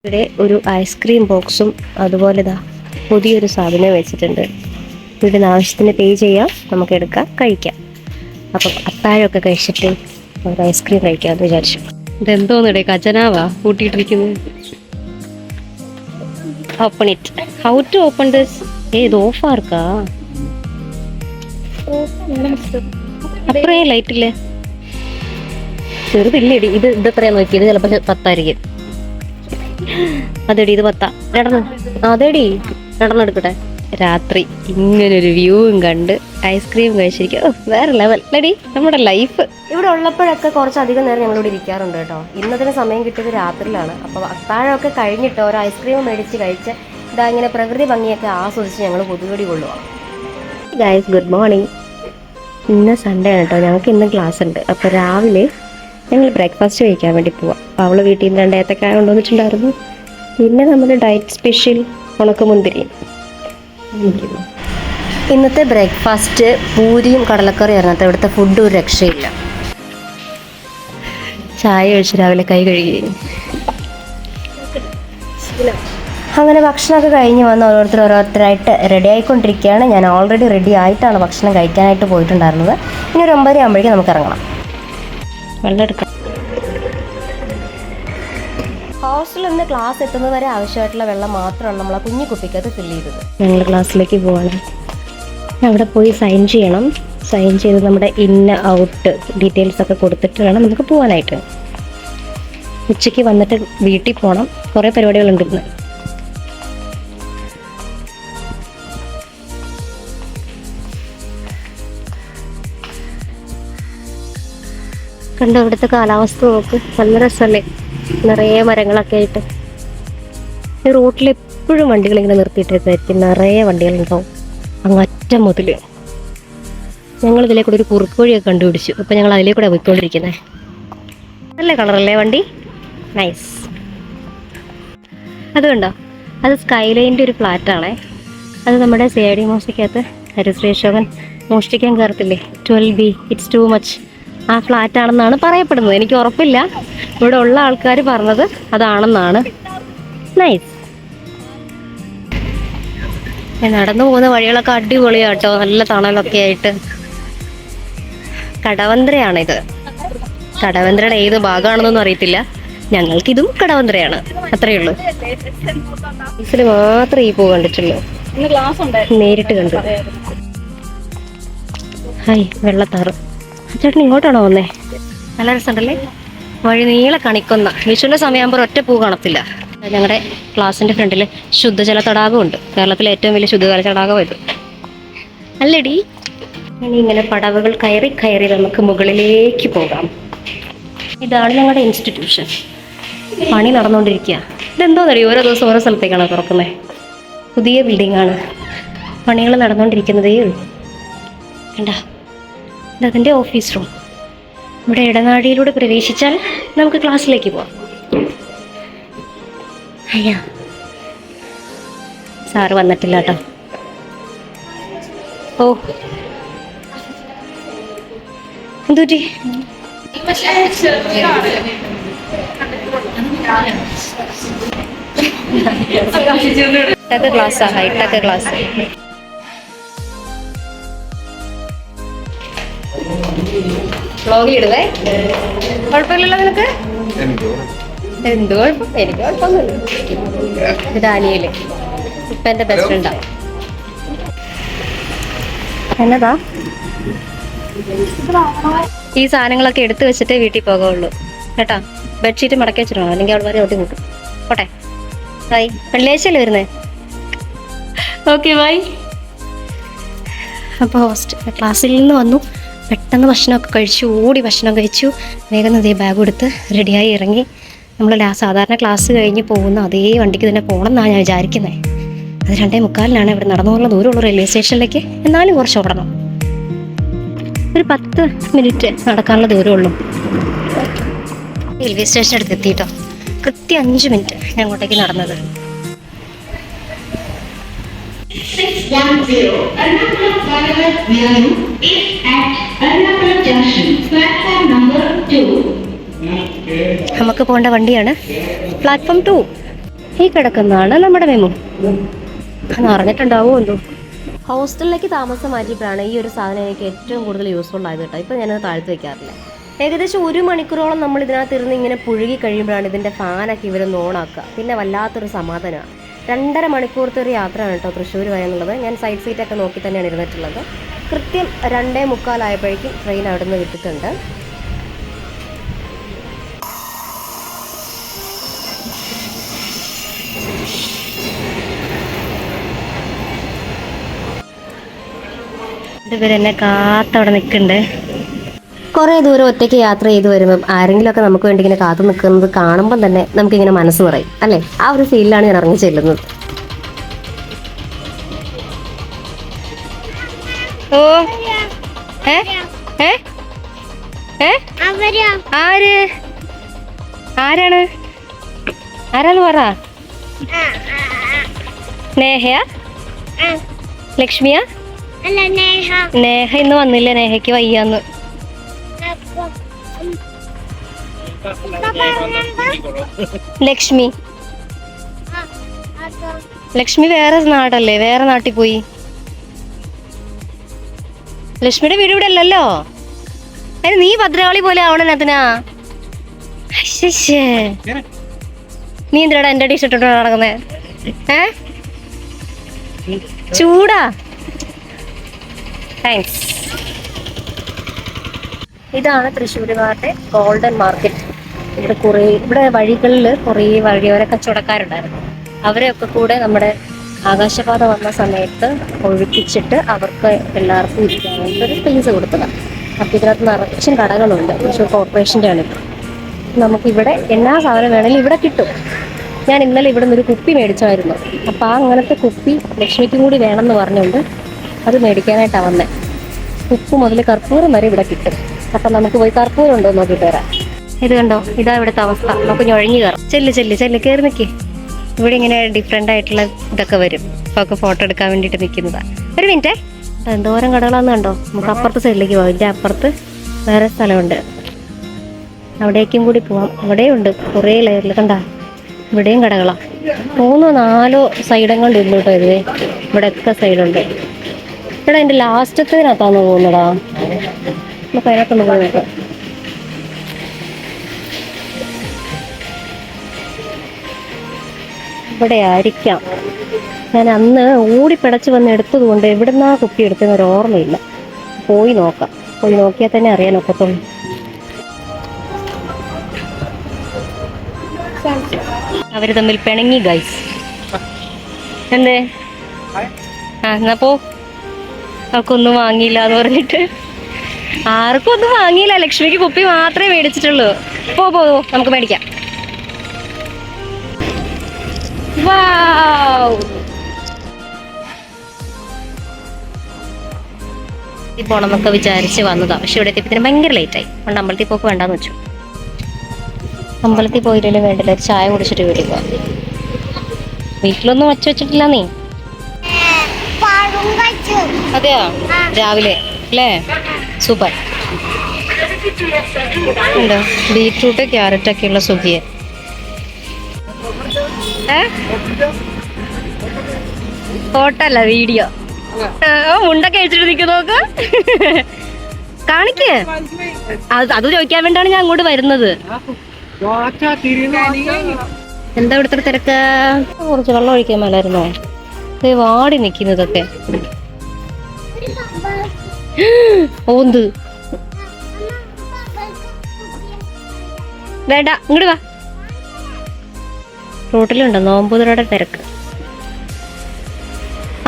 ഇവിടെ ഒരു ഐസ്ക്രീം ബോക്സും അതുപോലെ പുതിയൊരു സാധനം വെച്ചിട്ടുണ്ട്. ഇവിടെ ആവശ്യത്തിന് പേ ചെയ്യാം, നമുക്ക് എടുക്കാം, കഴിക്കാം. അപ്പം അത്താഴമൊക്കെ കഴിച്ചിട്ട് നമുക്ക് ഐസ്ക്രീം കഴിക്കാമെന്ന് വിചാരിച്ചു. ഇതെന്തോന്നിടെ ഖജനാവാ കൂട്ടിയിട്ടിരിക്കുന്നത്. Open it. How to open this? ഇത് ഓഫാർക്കാ? അത്രയും ലൈറ്റില്ലേ? ചെറുതില്ലേടി. ഇതെത്രയാ നോക്കി? ഇത് ചിലപ്പോൾ 10 ആയിരിക്കും. അതെടി, ഇത് 10. അതെടി, നടന്നെടുക്കട്ടെ. രാത്രി ഇങ്ങനൊരു വ്യൂവും കണ്ട് ഐസ്ക്രീം കഴിച്ചിരിക്കും. വേറെ ലെവൽ അല്ലേടി നമ്മുടെ ലൈഫ്. ഇവിടെ ഉള്ളപ്പോഴൊക്കെ കുറച്ചധികം നേരം ഞങ്ങളിവിടെ ഇരിക്കാറുണ്ട് കേട്ടോ. ഇന്നതിന് സമയം കിട്ടിയത് രാത്രിയിലാണ്. അപ്പോൾ അത്താഴമൊക്കെ കഴിഞ്ഞിട്ട് ഒരു ഐസ്ക്രീം മേടിച്ച് കഴിച്ച് ഇങ്ങനെ പ്രകൃതി ഭംഗിയൊക്കെ ആസ്വദിച്ച് ഞങ്ങൾ പൊതുവടി കൊള്ളുക. Guys, good morning. ഇന്ന് സൺഡേ ആണ് കേട്ടോ. ഞങ്ങൾക്ക് ഇന്ന് ക്ലാസ് ഉണ്ട്. അപ്പോൾ രാവിലെ ഞങ്ങൾ ബ്രേക്ക്ഫാസ്റ്റ് കഴിക്കാൻ വേണ്ടി പോവാം. അപ്പോൾ അവൾ വീട്ടിൽ നിന്ന് 2 ഏത്തക്കായ കൊണ്ടുവന്നിട്ടുണ്ടായിരുന്നു. പിന്നെ നമ്മുടെ ഡയറ്റ് സ്പെഷ്യൽ ഉണക്കമുന്തിരി. ഇന്നത്തെ ബ്രേക്ക്ഫാസ്റ്റ് പൂരിയും കടലക്കറിയായിരുന്നു. ഇവിടുത്തെ ഫുഡ് ഒരു രക്ഷയില്ല. ചായ കഴിച്ച് രാവിലെ കൈ കഴുകി. അങ്ങനെ ഭക്ഷണമൊക്കെ കഴിഞ്ഞ് വന്ന് ഓരോരുത്തരായിട്ട് റെഡി ആയിക്കൊണ്ടിരിക്കുകയാണ്. ഞാൻ ഓൾറെഡി റെഡി ആയിട്ടാണ് ഭക്ഷണം കഴിക്കാനായിട്ട് പോയിട്ടുണ്ടായിരുന്നത്. ഇനി ഒരു 9 ആകുമ്പോഴേക്കും നമുക്ക് ഇറങ്ങണം. വെള്ളം എടുക്കാം. ഹോസ്റ്റലിൽ നിന്ന് ക്ലാസ് എത്തുന്നത് വരെ ആവശ്യമായിട്ടുള്ള വെള്ളം മാത്രമാണ് നമ്മൾ ആ കുഞ്ഞു കുപ്പിക്കകത്ത് ഫില്ല് ചെയ്തത്. ഞങ്ങൾ ക്ലാസ്സിലേക്ക് പോവാണ്. അവിടെ പോയി സൈൻ ചെയ്യണം. സൈൻ ചെയ്ത് നമ്മുടെ ഔട്ട് ഡീറ്റെയിൽസ് ഒക്കെ കൊടുത്തിട്ട് വേണം നമുക്ക് പോകാനായിട്ട്. ഉച്ചയ്ക്ക് വന്നിട്ട് വീട്ടിൽ പോകണം. കുറേ പരിപാടികളുണ്ട് ഇന്ന്. കണ്ടോ ഇവിടുത്തെ കാലാവസ്ഥ നോക്ക്. നല്ല രസമല്ലേ? നിറയെ മരങ്ങളൊക്കെ ആയിട്ട്. ഈ റോട്ടിൽ എപ്പോഴും വണ്ടികൾ ഇങ്ങനെ നിർത്തിയിട്ടായിരിക്കും. നിറയെ വണ്ടികളുണ്ടാവും അങ്ങറ്റം മുതൽ. ഞങ്ങൾ ഇതിലേ കൂടെ ഒരു കുറുക്ക് വഴിയൊക്കെ കണ്ടുപിടിച്ചു. അപ്പം ഞങ്ങൾ അതിലേ കൂടെ പോയിക്കൊണ്ടിരിക്കുന്നത്. നല്ല കളറല്ലേ വണ്ടി? നൈസ്. അതുകൊണ്ടോ? അത് സ്കൈലൈൻ്റെ ഒരു ഫ്ലാറ്റാണേ. അത് നമ്മുടെ CID മോസ്റ്റിക്കകത്ത് ഹരിശ്രീ അശോകൻ മോഷ്ടിക്കാൻ കയറത്തില്ലേ? 12B. It's too much. ആ ഫ്ലാറ്റ് ആണെന്നാണ് പറയപ്പെടുന്നത്. എനിക്ക് ഉറപ്പില്ല. ഇവിടെ ഉള്ള ആൾക്കാർ പറഞ്ഞത് അതാണെന്നാണ്. നൈസ്. നടന്നു പോകുന്ന വഴികളൊക്കെ അടിപൊളിയാട്ടോ. നല്ല തണലൊക്കെ ആയിട്ട്. കടവന്ത്രയാണിത്. കടവന്ത്രയുടെ ഏത് ഭാഗമാണെന്നൊന്നും അറിയത്തില്ല. ഞങ്ങൾക്കിതും കടവന്ത്രയാണ്. അത്രയേ ഉള്ളൂ. ഇതിൽ മാത്രമേ ഈ പൂ കണ്ടിട്ടുള്ളൂ. നേരിട്ട് കണ്ടു. ഹായ്, വെള്ളത്താറ്. ചേട്ടൻ ഇങ്ങോട്ടാണോ വന്നേ? നല്ല രസമുണ്ടല്ലേ? വഴി നീളെ കണിക്കൊന്ന. വിഷുവിൻ്റെ സമയമാകുമ്പോൾ ഒറ്റ പൂ കാണത്തില്ല. ഞങ്ങളുടെ ക്ലാസ്സിൻ്റെ ഫ്രണ്ടിൽ ശുദ്ധജല തടാകമുണ്ട്. കേരളത്തിലെ ഏറ്റവും വലിയ ശുദ്ധജല തടാകം ഇത് അല്ലേടി. ഇനി ഇങ്ങനെ പടവുകൾ കയറി കയറി നമുക്ക് മുകളിലേക്ക് പോകാം. ഇതാണ് ഞങ്ങളുടെ ഇൻസ്റ്റിറ്റ്യൂഷൻ. പണി നടന്നുകൊണ്ടിരിക്കുക. ഇതെന്തോന്നറിയോ? ഓരോ ദിവസം ഓരോ സ്ഥലത്തേക്കാണ് തുറക്കുന്നത്. പുതിയ ബിൽഡിംഗാണ്. പണികൾ നടന്നുകൊണ്ടിരിക്കുന്നതേ ഉള്ളൂ. കണ്ടാ, ഇതതിൻ്റെ ഓഫീസ് റൂം. ഇവിടെ ഇടനാഴിയിലൂടെ പ്രവേശിച്ചാൽ നമുക്ക് ക്ലാസ്സിലേക്ക് പോവാം. അയ്യാ, സാറ് വന്നിട്ടില്ല കേട്ടോ. ഓ, എന്തുപറ്റി? ഹൈടെക് ക്ലാസ്സാ, ഹൈടെക് ക്ലാസ്. വ്ളോഗിലിടുവേ? കുഴപ്പമില്ലല്ലോ നിനക്ക്? എന്ത് കുഴപ്പം? എനിക്ക് കുഴപ്പമൊന്നുമില്ല. ഇത് ഡാനിയല്, ഇപ്പം എൻ്റെ ബെസ്റ്റ് ഫ്രണ്ടാണ്. എന്നതാ? ഈ സാധനങ്ങളൊക്കെ എടുത്തു വെച്ചിട്ടേ വീട്ടിൽ പോകാവുള്ളൂ കേട്ടാ. ബെഡ്ഷീറ്റ് മടക്കി വെച്ചിട്ടോ, അല്ലെങ്കിൽ അവിടെ വരെ ഒട്ടി കൂട്ടും. പോട്ടെ. ബൈ. വെള്ളിയാഴ്ചയല്ലേ വരുന്നേ? Okay, bye. അപ്പോൾ ക്ലാസ്സിൽ നിന്ന് വന്നു. പെട്ടെന്ന് ഭക്ഷണമൊക്കെ കഴിച്ചു. ഓടി ഭക്ഷണം കഴിച്ചു. വേഗം അതേ ബാഗ് എടുത്ത് റെഡിയായി ഇറങ്ങി. നമ്മൾ സാധാരണ ക്ലാസ് കഴിഞ്ഞ് പോകുന്ന അതേ വണ്ടിക്ക് തന്നെ പോകണം എന്നാണ് ഞാൻ വിചാരിക്കുന്നത്. അത് 2:45 ഇവിടെ നടന്നു പോകുന്ന ദൂരമുള്ള റെയിൽവേ സ്റ്റേഷനിലേക്ക്. എന്നാലും കുറച്ച് ഓടണം. ഒരു 10 മിനിറ്റ് നടക്കാനുള്ള ദൂരമുള്ളൂ. റെയിൽവേ സ്റ്റേഷൻ അടുത്ത് എത്തിയിട്ടോ. കൃത്യം 5 മിനിറ്റ് ഞാൻ അങ്ങോട്ടേക്ക് നടന്നത്. 610 Ernakulam Baragat Velu is at Ernakulam Junction, platform number 2. നമുക്ക് പോകേണ്ട വണ്ടിയാണ് പ്ലാറ്റ്ഫോം 2. ഈ കിടക്കുന്നതാണ് നമ്മുടെ മെമു. അറിഞ്ഞിട്ടുണ്ടാവോ എന്തോ. ഹോസ്റ്റലിലേക്ക് താമസം മാറ്റിയപ്പോഴാണ് ഈ ഒരു സാധനം എനിക്ക് ഏറ്റവും കൂടുതൽ യൂസ്ഫുൾ ആയത് കേട്ടോ. ഇപ്പം ഞാനത് താഴ്ത്തി വെക്കാറില്ല. ഏകദേശം 1 മണിക്കൂറോളം നമ്മൾ ഇതിനകത്ത് ഇരുന്ന് ഇങ്ങനെ പുഴുകി കഴിയുമ്പോഴാണ് ഇതിൻ്റെ ഫാനൊക്കെ ഇവരൊന്ന് ഓണാക്കുക. പിന്നെ വല്ലാത്തൊരു സമാധാനമാണ്. 2.5 മണിക്കൂറത്തെ ഒരു യാത്രയാണ് കേട്ടോ തൃശ്ശൂർ വരെ എന്നുള്ളത്. ഞാൻ സൈഡ് സീറ്റൊക്കെ നോക്കി തന്നെയാണ് ഇരുന്നിട്ടുള്ളത്. കൃത്യം 2:45 ആയപ്പോഴേക്കും ട്രെയിൻ അവിടെ നിന്ന് വിട്ടിട്ടുണ്ട്. ഇവരെന്നെ കാത്തവിടെ നിൽക്കുന്നുണ്ട്. കുറേ ദൂരം ഒറ്റയ്ക്ക് യാത്ര ചെയ്ത് വരുമ്പം ആരെങ്കിലുമൊക്കെ നമുക്ക് വേണ്ടി ഇങ്ങനെ കാത്തു നിൽക്കുന്നത് കാണുമ്പം തന്നെ നമുക്കിങ്ങനെ മനസ്സ് പറയും അല്ലേ. ആ ഒരു ഫീലിലാണ് ഞാൻ ഇറങ്ങി ചെല്ലുന്നത്. ഓ ഏ ഏ ഏ ആര് ആരാണ് ആരാന്ന് പറ. നേഹയാ ലക്ഷ്മിയാ? നേഹ ഇന്ന് വന്നില്ല. നേഹയ്ക്ക് വയ്യാന്ന്. ലക്ഷ്മി ലക്ഷ്മി വേറെ നാടല്ലേ, വേറെ നാട്ടിൽ പോയി. ലക്ഷ്മിയുടെ വീട് ഇവിടെ അല്ലല്ലോ. അതിന് നീ ഭദ്രകാളി പോലെ ആവണതിനാ. നീ എന്തിനാടാ എന്റെ ടീഷർട്ട് ഇട്ടോ നടക്കുന്നേ? ചൂടാ. താങ്ക്സ്. ഇതാണ് തൃശ്ശൂരുകാരുടെ ഗോൾഡൻ മാർക്കറ്റ്. ഇവിടെ വഴികളിൽ കുറേ വഴിയോര കച്ചവടക്കാരുണ്ടായിരുന്നു. അവരെയൊക്കെ കൂടെ നമ്മുടെ ആകാശപാത വന്ന സമയത്ത് ഒഴിപ്പിച്ചിട്ട് അവർക്ക് എല്ലാവർക്കും ഇരിക്കാനായിട്ട് ഒരു സ്പേസ് കൊടുത്തതാണ്. അപ്പം ഇതിനകത്ത് നിറച്ചും കടകളുണ്ട്. തൃശ്ശൂർ കോർപ്പറേഷൻ്റെ ആണ്. നമുക്കിവിടെ എല്ലാ സാധനം വേണമെങ്കിലും ഇവിടെ കിട്ടും. ഞാൻ ഇന്നലെ ഇവിടെ നിന്നൊരു കുപ്പി മേടിച്ചായിരുന്നു. അപ്പോൾ അങ്ങനത്തെ കുപ്പി ലക്ഷ്മിക്കും കൂടി വേണമെന്ന് പറഞ്ഞുകൊണ്ട് അത് മേടിക്കാനായിട്ടാണ് വന്നത്. ഉപ്പ് മുതൽ കർപ്പൂരം വരെ ഇവിടെ കിട്ടും. അപ്പം നമുക്ക് പോയി കർപ്പൂരം ഉണ്ടോ നോക്കിയിട്ട് വരാം. ഇത് കണ്ടോ, ഇതാ ഇവിടുത്തെ അവസ്ഥ. നമുക്ക് ഞൊഴിഞ്ഞു കയറാം. ചെല്ല് കയറി നിൽക്കി. ഇവിടെ ഇങ്ങനെ ഡിഫറെൻ്റ് ആയിട്ടുള്ള ഇതൊക്കെ വരും. അപ്പോൾ ഒക്കെ ഫോട്ടോ എടുക്കാൻ വേണ്ടിയിട്ട് നിൽക്കുന്നതാണ്. ഒരു മിനിറ്റേ. എന്തോരം കടകളാന്ന് കണ്ടോ. നമുക്ക് അപ്പുറത്തെ സൈഡിലേക്ക് പോകാം. ഇതിൻ്റെ അപ്പുറത്ത് വേറെ സ്ഥലമുണ്ട്. അവിടേക്കും കൂടി പോവാം. അവിടെയുണ്ട് കുറേ ലെയറിൽ. കണ്ടാ ഇവിടെയും കടകളാണ്. 3-4 സൈഡും കൊണ്ട് ഇല്ല കേട്ടോ. ഇത് ഇവിടെയൊക്കെ സൈഡുണ്ട്. ഇവിടെ എൻ്റെ ലാസ്റ്റത്തിനകത്താന്ന് പോകുന്നടാ. നമുക്ക് അതിനകത്തൊന്ന് പോയി നോക്കാം. ഇവിടെ ആയിരിക്കാം. ഞാൻ അന്ന് ഓടിപ്പിടച്ച് വന്ന് എടുത്തത് കൊണ്ട് എവിടുന്നാ കുപ്പി എടുത്തതെന്ന് ഒരു ഓർമ്മയില്ല. പോയി നോക്കാം. പോയി നോക്കിയാൽ തന്നെ അറിയാൻ ഒക്കത്തുള്ളൂ. അവര് തമ്മിൽ പിണങ്ങി ഗൈസ്. എന്തേ? എന്നാ പോ. അവൾക്കൊന്നും വാങ്ങിയില്ല എന്ന് പറഞ്ഞിട്ട്. ആർക്കും ഒന്നും വാങ്ങിയില്ല. ലക്ഷ്മിക്ക് കുപ്പി മാത്രമേ മേടിച്ചിട്ടുള്ളൂ. പോ നമുക്ക് മേടിക്കാം. പോണമെന്നൊക്കെ വിചാരിച്ച് വന്നതാ. പക്ഷെ ഇവിടെ എത്തിയപ്പോ ഭയങ്കര ലേറ്റായി. അതുകൊണ്ട് അമ്പലത്തിൽ പോക്ക് വേണ്ടാന്ന് വെച്ചു. അമ്പലത്തിൽ പോയില്ലേ വേണ്ടില്ല. ഒരു ചായ കുടിച്ചിട്ട് വീട്ടിൽ പോവാം. വീട്ടിലൊന്നും വെച്ചിട്ടില്ല നീ? അതെയോ? രാവിലെ അല്ലേ? സൂപ്പർ. ഉണ്ടോ ബീറ്റ്റൂട്ട് ക്യാരറ്റ് ഒക്കെയുള്ള സുഖിയൻ. ഫോട്ടോ അല്ല വീഡിയോ. മുണ്ടൊക്കെ അഴിച്ചിട്ട് നിൽക്കും നോക്ക്. കാണിക്ക്. അത് ചോദിക്കാൻ വേണ്ടിയാണ് ഞാൻ അങ്ങോട്ട് വരുന്നത്. എന്താ ഇവിടുത്തെ തിരക്ക്? കുറച്ച് വെള്ളം ഒഴിക്കാൻ മേലായിരുന്നോ? വാടി നിക്കുന്നതൊക്കെ. ഓന്ത് വേണ്ട, ഇങ്ങോട്ട് വാ. റോട്ടിലുണ്ടോ നോമ്പുതുറയുടെ തിരക്ക്?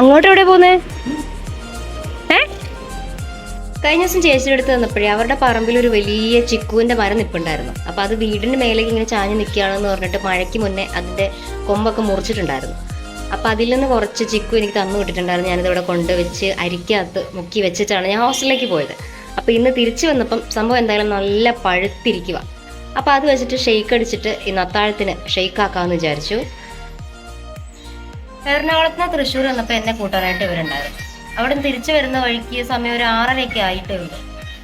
അങ്ങോട്ട് എവിടെ പോന്നേ? കഴിഞ്ഞ ദിവസം ചേച്ചിയുടെ അടുത്ത് വന്നപ്പോഴേ അവരുടെ പറമ്പിൽ ഒരു വലിയ ചിക്കുവിന്റെ മരം നിൽപ്പുണ്ടായിരുന്നു. അപ്പൊ അത് വീടിന്റെ മേലേക്ക് ഇങ്ങനെ ചാഞ്ഞ് നിൽക്കുകയാണെന്ന് പറഞ്ഞിട്ട് മഴയ്ക്ക് മുന്നേ അതിന്റെ കൊമ്പൊക്കെ മുറിച്ചിട്ടുണ്ടായിരുന്നു. അപ്പൊ അതിൽ നിന്ന് കുറച്ച് ചിക്കു എനിക്ക് തന്നു വിട്ടിട്ടുണ്ടായിരുന്നു. ഞാനിതിവിടെ കൊണ്ടുവച്ച് അരിക്കകത്ത് മുക്കി വെച്ചിട്ടാണ് ഞാൻ ഹോസ്റ്റലിലേക്ക് പോയത്. അപ്പൊ ഇന്ന് തിരിച്ചു വന്നപ്പം സംഭവം എന്തായാലും നല്ല പഴുത്തിരിക്കുക. അപ്പൊ അത് വെച്ചിട്ട് ഷെയ്ക്ക് അടിച്ചിട്ട് ഇന്ന് അത്താഴത്തിന് ഷെയ്ക്ക് ആക്കാമെന്ന് വിചാരിച്ചു. എറണാകുളത്ത് നിന്ന് തൃശ്ശൂർ വന്നപ്പോൾ എന്നെ കൂട്ടാനായിട്ട് ഇവരുണ്ടായിരുന്നു. അവിടെ നിന്ന് തിരിച്ചു വരുന്ന വഴിക്ക് സമയം ഒരു 6:30 ആയിട്ടേ ഉള്ളൂ.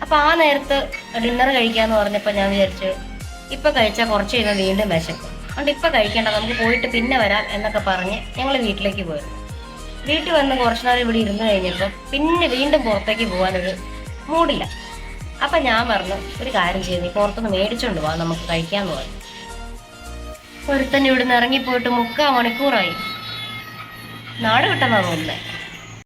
അപ്പൊ ആ നേരത്ത് ഡിന്നർ കഴിക്കാന്ന് പറഞ്ഞപ്പോൾ ഞാൻ വിചാരിച്ചു ഇപ്പൊ കഴിച്ചാൽ കുറച്ച് കഴിയുമ്പോൾ വീണ്ടും വിശക്കും. അതുകൊണ്ട് ഇപ്പം കഴിക്കേണ്ട, നമുക്ക് പോയിട്ട് പിന്നെ വരാം എന്നൊക്കെ പറഞ്ഞ് ഞങ്ങൾ വീട്ടിലേക്ക് പോയിരുന്നു. വീട്ടിൽ വന്ന് കുറച്ചു നേരം ഇവിടെ ഇരുന്ന് കഴിഞ്ഞപ്പോൾ പിന്നെ വീണ്ടും പുറത്തേക്ക് പോകാനൊരു മൂടില്ല. അപ്പം ഞാൻ പറഞ്ഞു, ഒരു കാര്യം ചെയ്ത് പുറത്തുനിന്ന് മേടിച്ചോണ്ട് പോവാം, നമുക്ക് കഴിക്കാമെന്ന് പറഞ്ഞു. ഒരുത്തന്നെ ഇവിടുന്ന് ഇറങ്ങിപ്പോയിട്ട് 3/4 മണിക്കൂറായി. നാട് വിട്ടെന്നാ തോന്നുന്നത്.